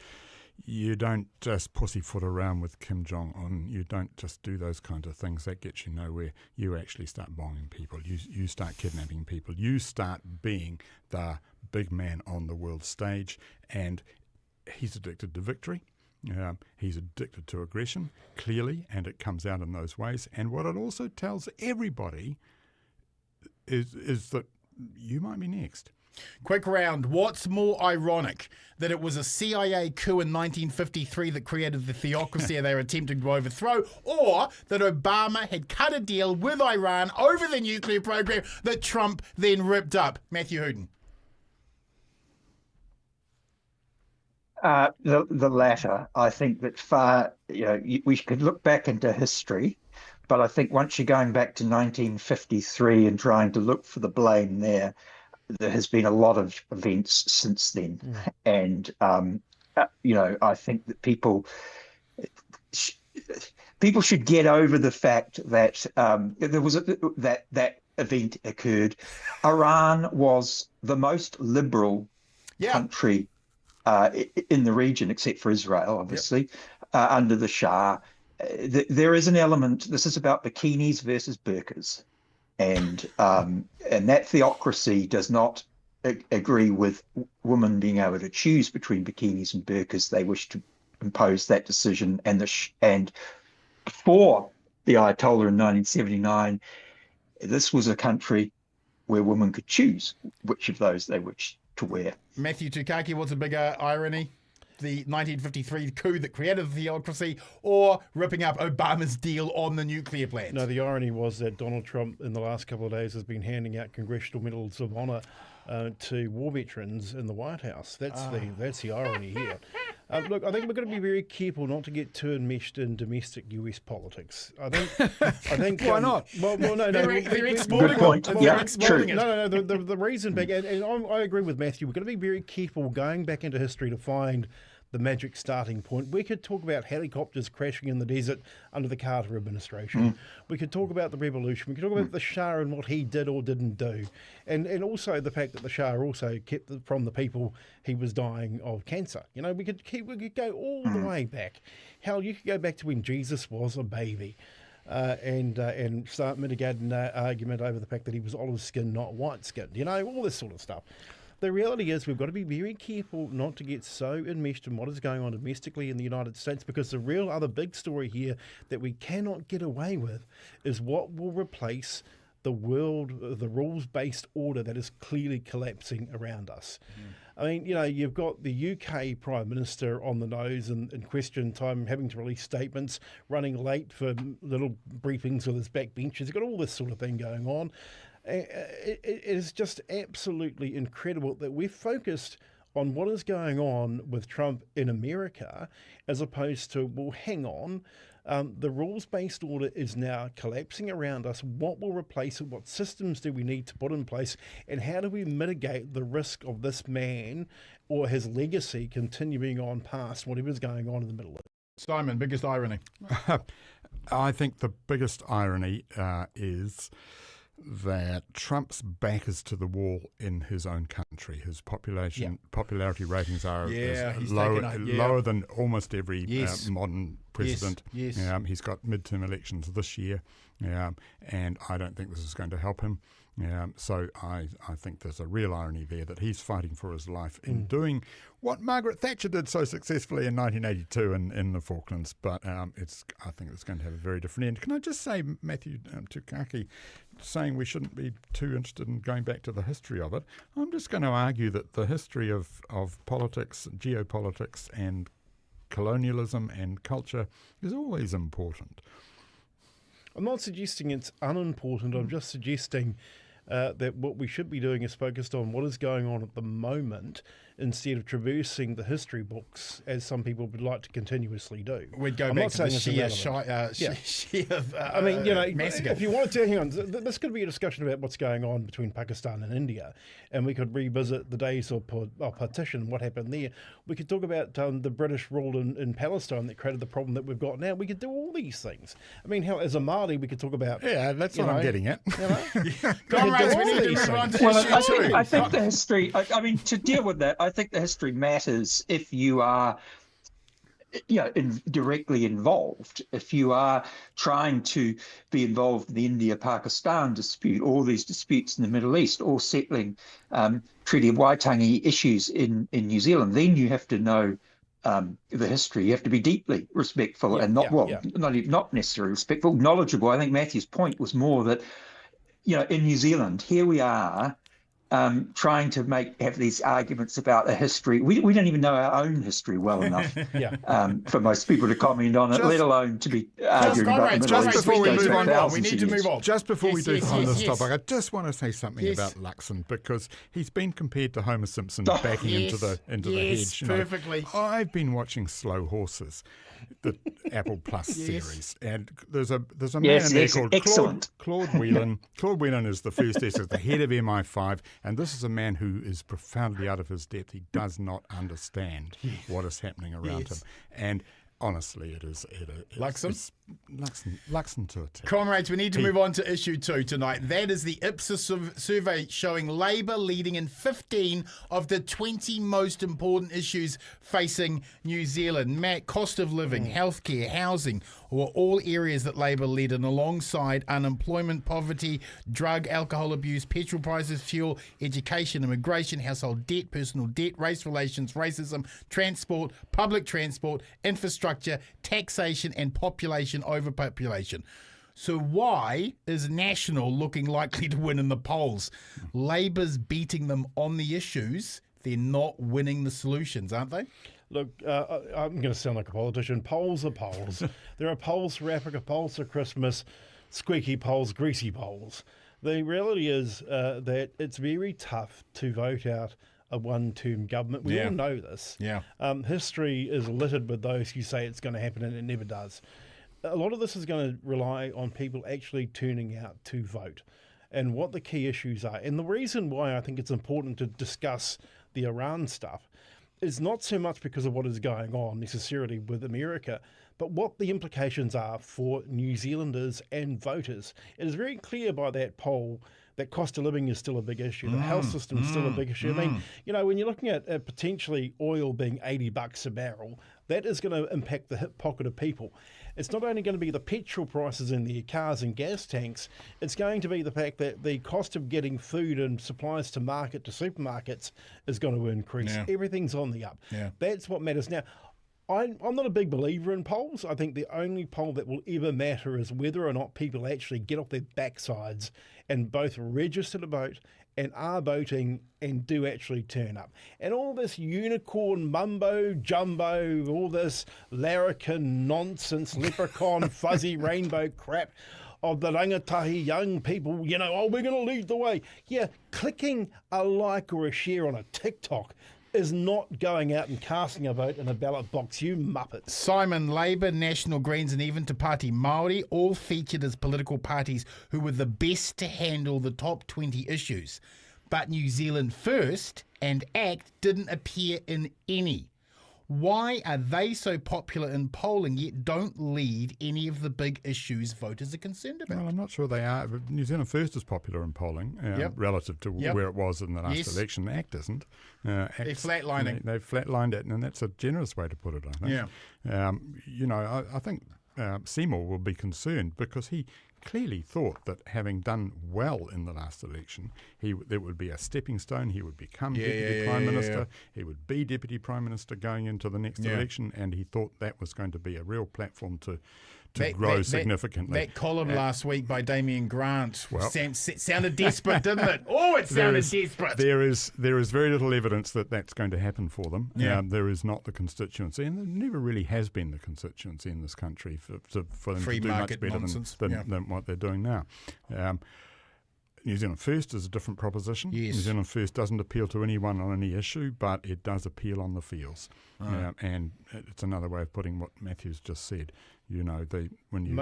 you don't just pussyfoot around with Kim Jong-un. You don't just do those kinds of things. That gets you nowhere. You actually start bombing people. You start kidnapping people. You start being the big man on the world stage. And he's addicted to victory. He's addicted to aggression, clearly, and it comes out in those ways. And what it also tells everybody is that you might be next. Quick round. What's more ironic, that it was a CIA coup in 1953 that created the theocracy they were attempting to overthrow, or that Obama had cut a deal with Iran over the nuclear program that Trump then ripped up? Matthew Hooton. The latter. I think that we could look back into history But I think once you're going back to 1953 and trying to look for the blame there has been a lot of events since then. And, I think that people should get over the fact that there was that event occurred. Iran was the most liberal country in the region, except for Israel, obviously, under the Shah. There is an element. This is about bikinis versus burqas, and that theocracy does not agree with women being able to choose between bikinis and burqas. They wish to impose that decision, and before the Ayatollah in 1979, this was a country where women could choose which of those they wished to wear. Matthew Tukaki, what's a bigger irony? The 1953 coup that created the theocracy, or ripping up Obama's deal on the nuclear plant? No, the irony was that Donald Trump in the last couple of days has been handing out Congressional Medals of Honor to war veterans in the White House. That's the irony here. Look, I think we're going to be very careful not to get too enmeshed in domestic US politics. I think. Why not? Well, no. They're exporting Good point. it. Yeah, They're exporting it. No. The reason being, and I agree with Matthew, we're going to be very careful going back into history to find the magic starting point. We could talk about helicopters crashing in the desert under the Carter administration. We could talk about the revolution. We could talk about the Shah and what he did or didn't do. And also the fact that the Shah also kept from the people he was dying of cancer. We could go all the way back. Hell, you could go back to when Jesus was a baby. And start mitigating an argument over the fact that he was olive skinned, not white skinned. All this sort of stuff. The reality is we've got to be very careful not to get so enmeshed in what is going on domestically in the United States, because the real other big story here that we cannot get away with is what will replace the rules-based order that is clearly collapsing around us. I mean, you've got the UK Prime Minister on the nose in question time, having to release statements, running late for little briefings with his backbenchers. You've got all this sort of thing going on. It is just absolutely incredible that we're focused on what is going on with Trump in America, as opposed to, well, hang on, the rules-based order is now collapsing around us. What will replace it? What systems do we need to put in place? And how do we mitigate the risk of this man or his legacy continuing on past whatever's going on in the Middle East? Simon, biggest irony? I think the biggest irony is that Trump's back is to the wall in his own country. His popularity ratings are lower than almost every modern president. Yes. He's got midterm elections this year, and I don't think this is going to help him. So I think there's a real irony there that he's fighting for his life in doing what Margaret Thatcher did so successfully in 1982 in the Falklands. But I think it's going to have a very different end. Can I just say, Matthew Tukaki, saying we shouldn't be too interested in going back to the history of it, I'm just going to argue that the history of politics, geopolitics and colonialism and culture is always important. I'm not suggesting it's unimportant. I'm just suggesting that what we should be doing is focused on what is going on at the moment, instead of traversing the history books as some people would like to continuously do. We'd go back to the massacre. If you wanted to, hang on, this could be a discussion about what's going on between Pakistan and India, and we could revisit the days of partition, what happened there. We could talk about the British rule in Palestine that created the problem that we've got now. We could do all these things. I mean, hell, as a Māori, we could talk about... Yeah, that's what I'm getting at. Comrades, we need to move on to issue two. I think the history... I mean, to deal with that, I think the history matters if you are directly involved. If you are trying to be involved in the India-Pakistan dispute, all these disputes in the Middle East, or settling Treaty of Waitangi issues in New Zealand, then you have to know the history. You have to be deeply respectful not necessarily respectful, knowledgeable. I think Matthew's point was more that, in New Zealand, here we are trying to have these arguments about a history. We don't even know our own history well enough for most people to comment on it, let alone to be arguing about the Middle East. Just before we move on, we need to move on. Just before we do on this topic, I just want to say something about Luxon, because he's been compared to Homer Simpson backing into the hedge. Perfectly. I've been watching Slow Horses, the Apple Plus series, and there's a man in there called Claude Whelan. Claude Whelan is the first is the head of MI5, and this is a man who is profoundly out of his depth. He does not understand what is happening around him, and honestly, it is Luxon to a T. Comrades, we need to move on to issue 2 tonight. That is the IPSOS survey showing Labour leading in 15 of the 20 most important issues facing New Zealand. Matt, cost of living, healthcare, housing were all areas that Labour led in, alongside unemployment, poverty, drug, alcohol abuse, petrol prices, fuel, education, immigration, household debt, personal debt, race relations, racism, transport, public transport, infrastructure, taxation and population overpopulation. So why is National looking likely to win in the polls? Labour's beating them on the issues. They're not winning the solutions, aren't they? Look, I'm going to sound like a politician. Polls are polls. There are polls for Africa, polls for Christmas, squeaky polls, greasy polls. The reality is that it's very tough to vote out a one-term government. We all know this. History is littered with those who say it's going to happen and it never does. A lot of this is going to rely on people actually turning out to vote and what the key issues are. And the reason why I think it's important to discuss the Iran stuff is not so much because of what is going on necessarily with America, but what the implications are for New Zealanders and voters. It is very clear by that poll that cost of living is still a big issue. The health system is still a big issue. I mean, when you're looking at potentially oil being $80 a barrel, that is going to impact the hip pocket of people. It's not only going to be the petrol prices in their cars and gas tanks, it's going to be the fact that the cost of getting food and supplies to market, to supermarkets, is going to increase. Everything's on the up. That's what matters. Now, I'm not a big believer in polls. I think the only poll that will ever matter is whether or not people actually get off their backsides and both register to vote and are voting and do actually turn up. And all this unicorn mumbo jumbo, all this larrikin nonsense, leprechaun, fuzzy rainbow crap of the rangatahi young people, we're going to lead the way. Yeah, clicking a like or a share on a TikTok is not going out and casting a vote in a ballot box, you muppets. Simon, Labour, National Greens and even Te Pāti Māori all featured as political parties who were the best to handle the top 20 issues. But New Zealand First and ACT didn't appear in any. Why are they so popular in polling yet don't lead any of the big issues voters are concerned about? Well, I'm not sure they are. New Zealand First is popular in polling relative to where it was in the last election. ACT isn't. They're flatlining. They've flatlined it, and that's a generous way to put it, I think. I think Seymour will be concerned because he clearly thought that having done well in the last election, there would be a stepping stone. He would become Deputy Prime Minister. He would be Deputy Prime Minister going into the next election, and he thought that was going to be a real platform to grow significantly. That column last week by Damien Grant sounded desperate, didn't it? Oh, it sounded desperate. There is very little evidence that that's going to happen for them. There is not the constituency, and there never really has been the constituency in this country for them Free to do market much better nonsense. than what they're doing now. New Zealand First is a different proposition. Yes. New Zealand First doesn't appeal to anyone on any issue, but it does appeal on the feels. And it's another way of putting what Matthew's just said. When you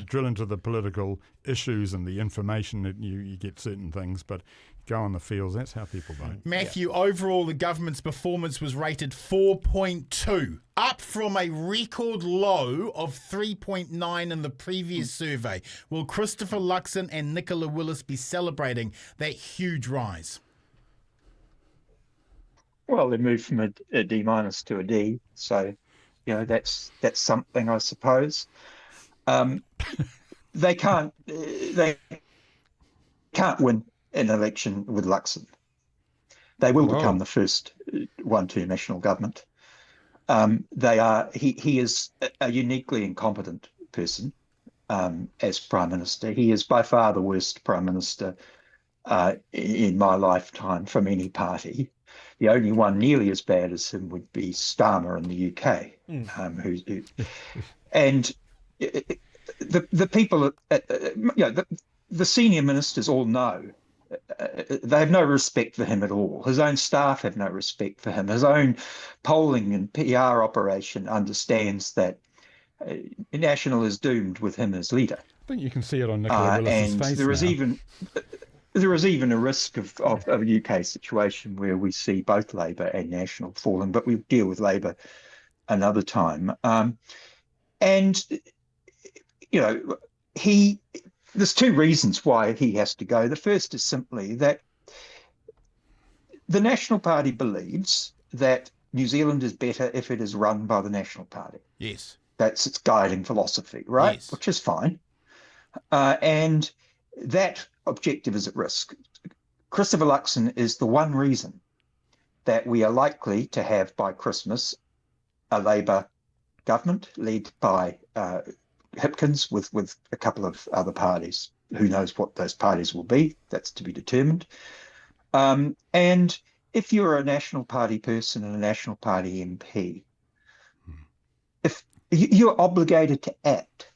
drill into the political issues and the information, you get certain things, but go on the feels. That's how people vote. Matthew, overall, the government's performance was rated 4.2, up from a record low of 3.9 in the previous survey. Will Christopher Luxon and Nicola Willis be celebrating that huge rise? Well, they moved from a D- to a D, so that's something, I suppose. They can't win an election with Luxon. They will become the first one-term national government. He is a uniquely incompetent person as Prime Minister. He is by far the worst Prime Minister in my lifetime from any party. The only one nearly as bad as him would be Starmer in the UK, and the people, the senior ministers all know they have no respect for him at all. His own staff have no respect for him. His own polling and PR operation understands that National is doomed with him as leader. I think you can see it on Nicola Willis's face there is even a risk of a UK situation where we see both Labour and National falling, but we'll deal with Labour another time. And there's two reasons why he has to go. The first is simply that the National Party believes that New Zealand is better if it is run by the National Party. Yes. That's its guiding philosophy, right? Yes. Which is fine. And that objective is at risk. Christopher Luxon is the one reason that we are likely to have by Christmas a Labour government led by Hipkins with a couple of other parties. Who knows what those parties will be? That's to be determined. And if you're a National Party person and a National Party MP, if you're obligated to act,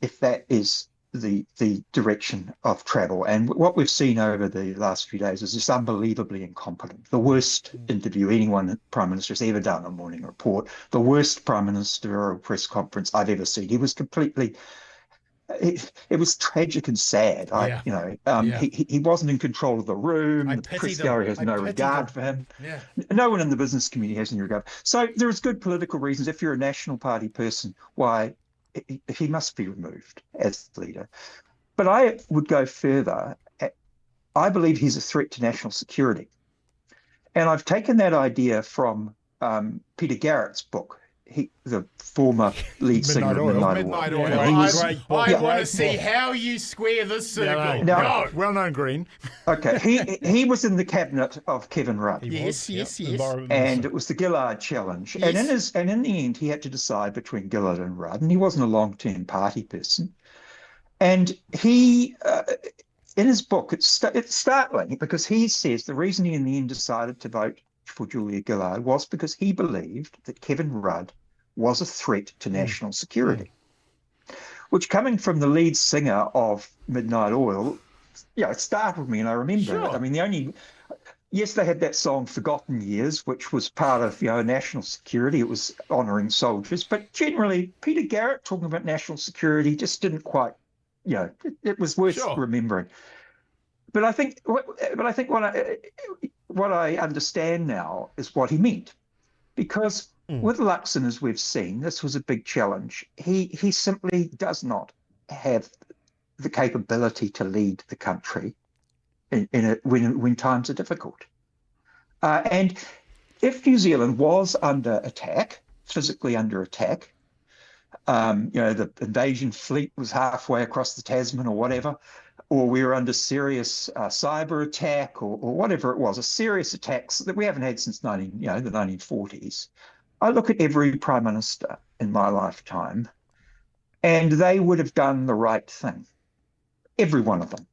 if that is the direction of travel. And what we've seen over the last few days is just unbelievably incompetent. The worst interview anyone Prime Minister has ever done on Morning Report, the worst Prime Ministerial press conference I've ever seen. He was completely, it was tragic and sad. He wasn't in control of the room. Chris Gary has no regard for him. Yeah. No one in the business community has any regard. So there is good political reasons, if you're a National Party person, why he must be removed as leader. But I would go further. I believe he's a threat to national security. And I've taken that idea from Peter Garrett's book. The former lead singer of Midnight Oil. I want to see how you square this circle. No. Well-known Green. Okay, he was in the cabinet of Kevin Rudd. Yes. And it was the Gillard challenge. Yes. And in the end, he had to decide between Gillard and Rudd, and he wasn't a long-term party person. And he, in his book, it's startling because he says the reason he in the end decided to vote for Julia Gillard was because he believed that Kevin Rudd was a threat to national security, which, coming from the lead singer of Midnight Oil, it startled me, and I remember it. I mean, yes, they had that song Forgotten Years, which was part of national security. It was honouring soldiers, but generally Peter Garrett talking about national security just didn't quite, it was worth remembering. But I think what I understand now is what he meant, because with Luxon, as we've seen, this was a big challenge. He simply does not have the capability to lead the country when times are difficult. And if New Zealand was under attack, physically under attack, the invasion fleet was halfway across the Tasman or whatever, or we were under serious cyber attack or whatever it was, a serious attacks that we haven't had since the 1940s. I look at every Prime Minister in my lifetime, and they would have done the right thing. Every one of them,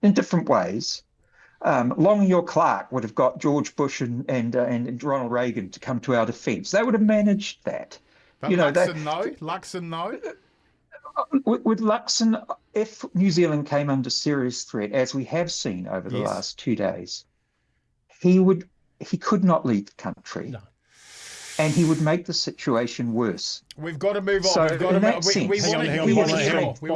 in different ways. Longyear Clark would have got George Bush and Ronald Reagan to come to our defence. They would have managed that. But Luxon, no. With Luxon, if New Zealand came under serious threat, as we have seen over the last 2 days, he could not lead the country. No. And he would make the situation worse. We've got to move on. So in that sense,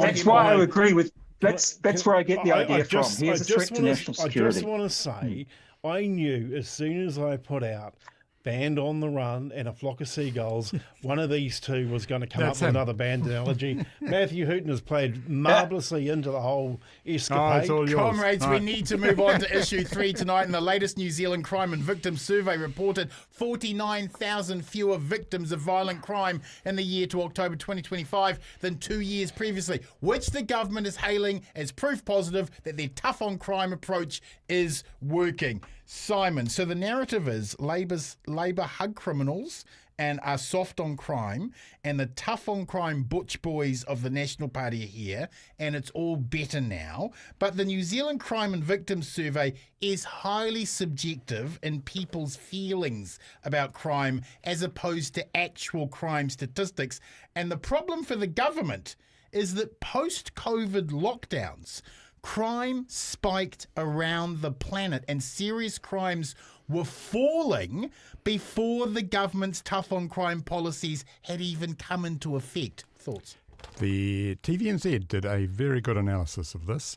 that's why I agree with. That's where I get the idea from. He is a threat to national security. I just want to say, I knew as soon as I put out Band on the Run and A Flock of Seagulls, one of these two was going to come up with another band analogy. Matthew Hooton has played marvellously into the whole escapade. Comrades, we need to move on to issue 3 tonight. And the latest New Zealand Crime and Victim Survey reported 49,000 fewer victims of violent crime in the year to October 2025 than 2 years previously, which the government is hailing as proof positive that their tough on crime approach is working. Simon, so the narrative is Labour hug criminals and are soft on crime, and the tough on crime butch boys of the National Party are here, and it's all better now. But the New Zealand Crime and Victims Survey is highly subjective in people's feelings about crime as opposed to actual crime statistics. And the problem for the government is that post-COVID lockdowns, crime spiked around the planet and serious crimes were falling before the government's tough on crime policies had even come into effect. Thoughts? The TVNZ did a very good analysis of this,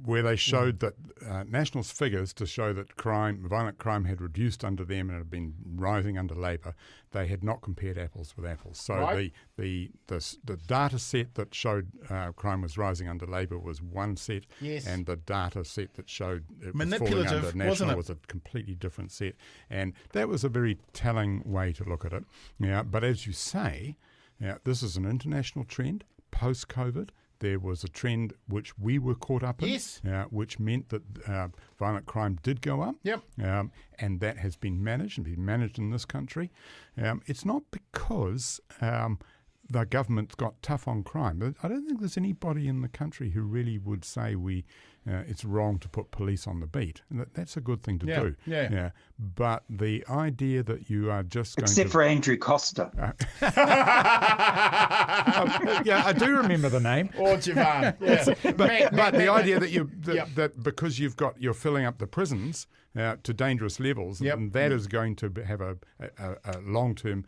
where they showed that National's figures to show that violent crime had reduced under them and had been rising under Labour. They had not compared apples with apples. So right. the data set that showed crime was rising under Labour was one set, yes. and the data set that showed it was falling manipulative, under National wasn't it? was a completely different set. And that was a very telling way to look at it. Now, but as you say, this is an international trend post-COVID. There was a trend which we were caught up in, yes. Which meant that violent crime did go up, yep. And that has been managed in this country. It's not because the government's got tough on crime. I don't think there's anybody in the country who really would say it's wrong to put police on the beat. That's a good thing to do. Yeah. But the idea that you are just going Except for Andrew Costa. Yeah, I do remember the name. Or Javan. Yeah. But the idea that Yep. that because you're filling up the prisons to dangerous levels, Yep. and that is going to have a long-term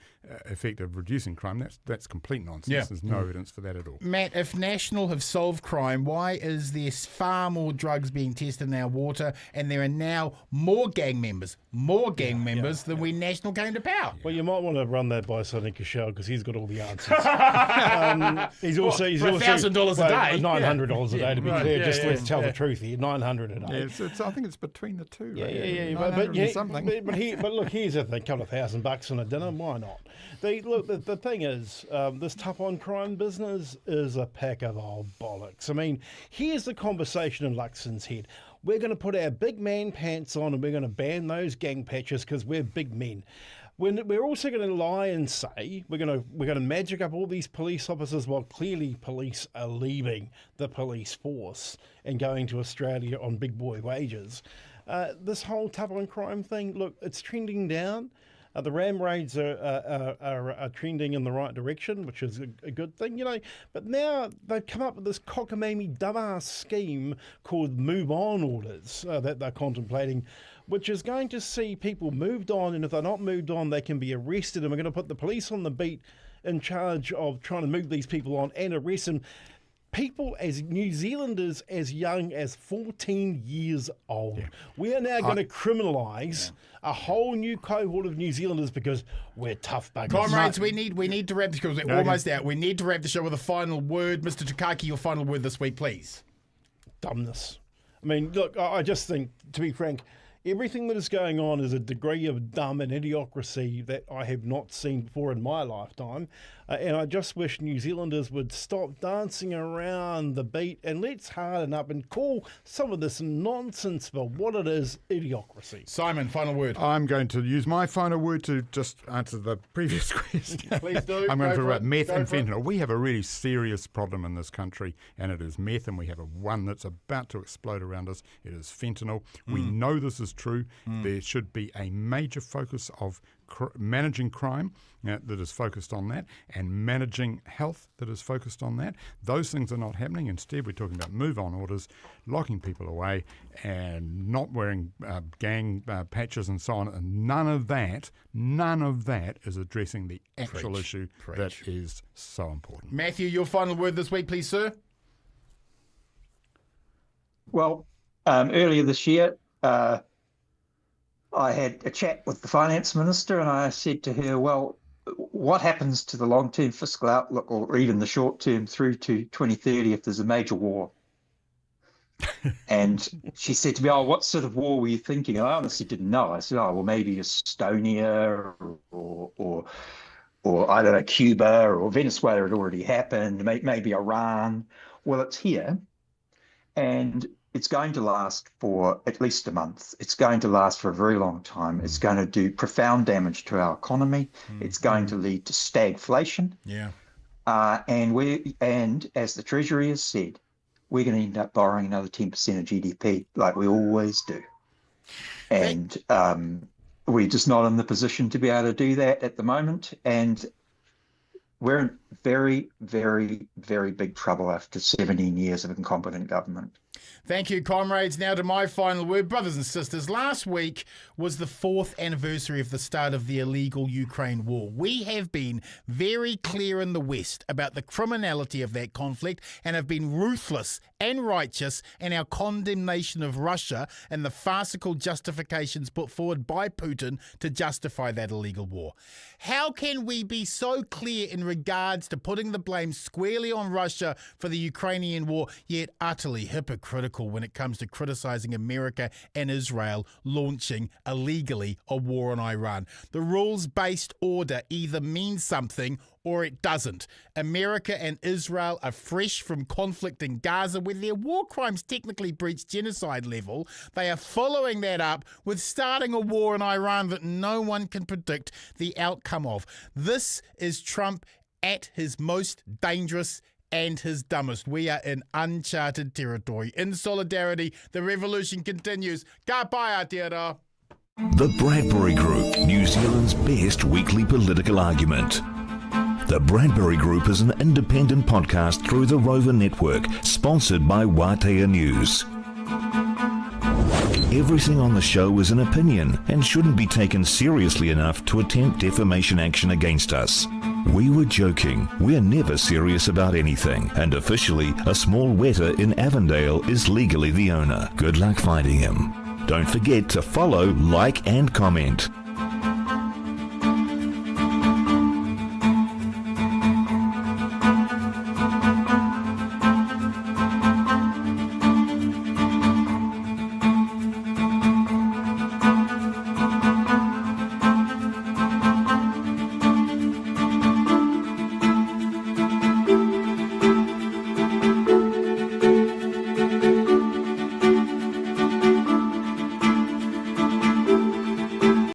effect of reducing crime, that's complete nonsense. Yeah. There's no evidence for that at all. Matt, if National have solved crime, why is there far more drugs being tested in our water, and there are now more gang members than when National came to power? Well, you might want to run that by Sonny Cashel because he's got all the answers. He's also for $1,000 a day? $900 a day to be clear. Right, Just yeah, let's tell yeah. the truth here. $900 a day. I think it's between the two. Yeah, right? yeah. 900 and something. But look, here's the thing: couple of $1,000 on a dinner. Why not? The thing is, this tough on crime business is a pack of old bollocks. I mean, here's the conversation in Luxon's head. We're going to put our big man pants on and we're going to ban those gang patches because we're big men. We're also going to lie and say we're going to magic up all these police officers while clearly police are leaving the police force and going to Australia on big boy wages. This whole tough on crime thing, look, it's trending down. The ram raids are trending in the right direction, which is a good thing, But now they've come up with this cockamamie dumbass scheme called move on orders that they're contemplating, which is going to see people moved on, and if they're not moved on, they can be arrested. And we're going to put the police on the beat in charge of trying to move these people on and arrest them. People as New Zealanders as young as 14 years old. Yeah. We are now going to criminalise a whole new cohort of New Zealanders because we're tough buggers. Comrades, we need to wrap this because we're almost out. We need to wrap the show with a final word. Mr. Tukaki, your final word this week, please. Dumbness. I mean, look, I just think, to be frank, everything that is going on is a degree of dumb and idiocracy that I have not seen before in my lifetime. And I just wish New Zealanders would stop dancing around the beat and let's harden up and call some of this nonsense for what it is, idiocracy. Simon, final word. I'm going to use my final word to just answer the previous question. Please do. I'm going to talk about meth and fentanyl. We have a really serious problem in this country, and it is meth, and we have one that's about to explode around us. It is fentanyl. We know this is true. There should be a major focus of managing crime that is focused on that, and managing health that is focused on that. Those things are not happening. Instead, we're talking about move-on orders, locking people away, and not wearing gang patches and so on. And none of that is addressing the actual issue that is so important. Matthew, your final word this week, please, sir. Well, earlier this year, I had a chat with the finance minister and I said to her, well, what happens to the long-term fiscal outlook or even the short-term through to 2030 if there's a major war? And she said to me, oh, what sort of war were you thinking? And I honestly didn't know. I said, oh, well, maybe Estonia or I don't know, Cuba or Venezuela had already happened, maybe Iran. Well, it's here. And it's going to last for at least a month. It's going to last for a very long time. It's going to do profound damage to our economy. It's going to lead to stagflation. Yeah. And as the Treasury has said, we're going to end up borrowing another 10% of GDP like we always do. And we're just not in the position to be able to do that at the moment. And we're in very, very, very big trouble after 17 years of incompetent government. Thank you, comrades. Now to my final word. Brothers and sisters, last week was the 4th anniversary of the start of the illegal Ukraine war. We have been very clear in the West about the criminality of that conflict and have been ruthless and righteous in our condemnation of Russia and the farcical justifications put forward by Putin to justify that illegal war. How can we be so clear in regards to putting the blame squarely on Russia for the Ukrainian war, yet utterly hypocritical when it comes to criticising America and Israel launching illegally a war on Iran? The rules-based order either means something or it doesn't. America and Israel are fresh from conflict in Gaza, where their war crimes technically breach genocide level. They are following that up with starting a war in Iran that no one can predict the outcome of. This is Trump at his most dangerous and his dumbest. We are in uncharted territory. In solidarity, the revolution continues. Ka pai Aotearoa. The Bradbury Group, New Zealand's best weekly political argument. The Bradbury Group is an independent podcast through the Rover Network, sponsored by Wātea News. Everything on the show is an opinion and shouldn't be taken seriously enough to attempt defamation action against us. We were joking. We're never serious about anything. And officially, a small wetter in Avondale is legally the owner. Good luck finding him. Don't forget to follow, like and comment.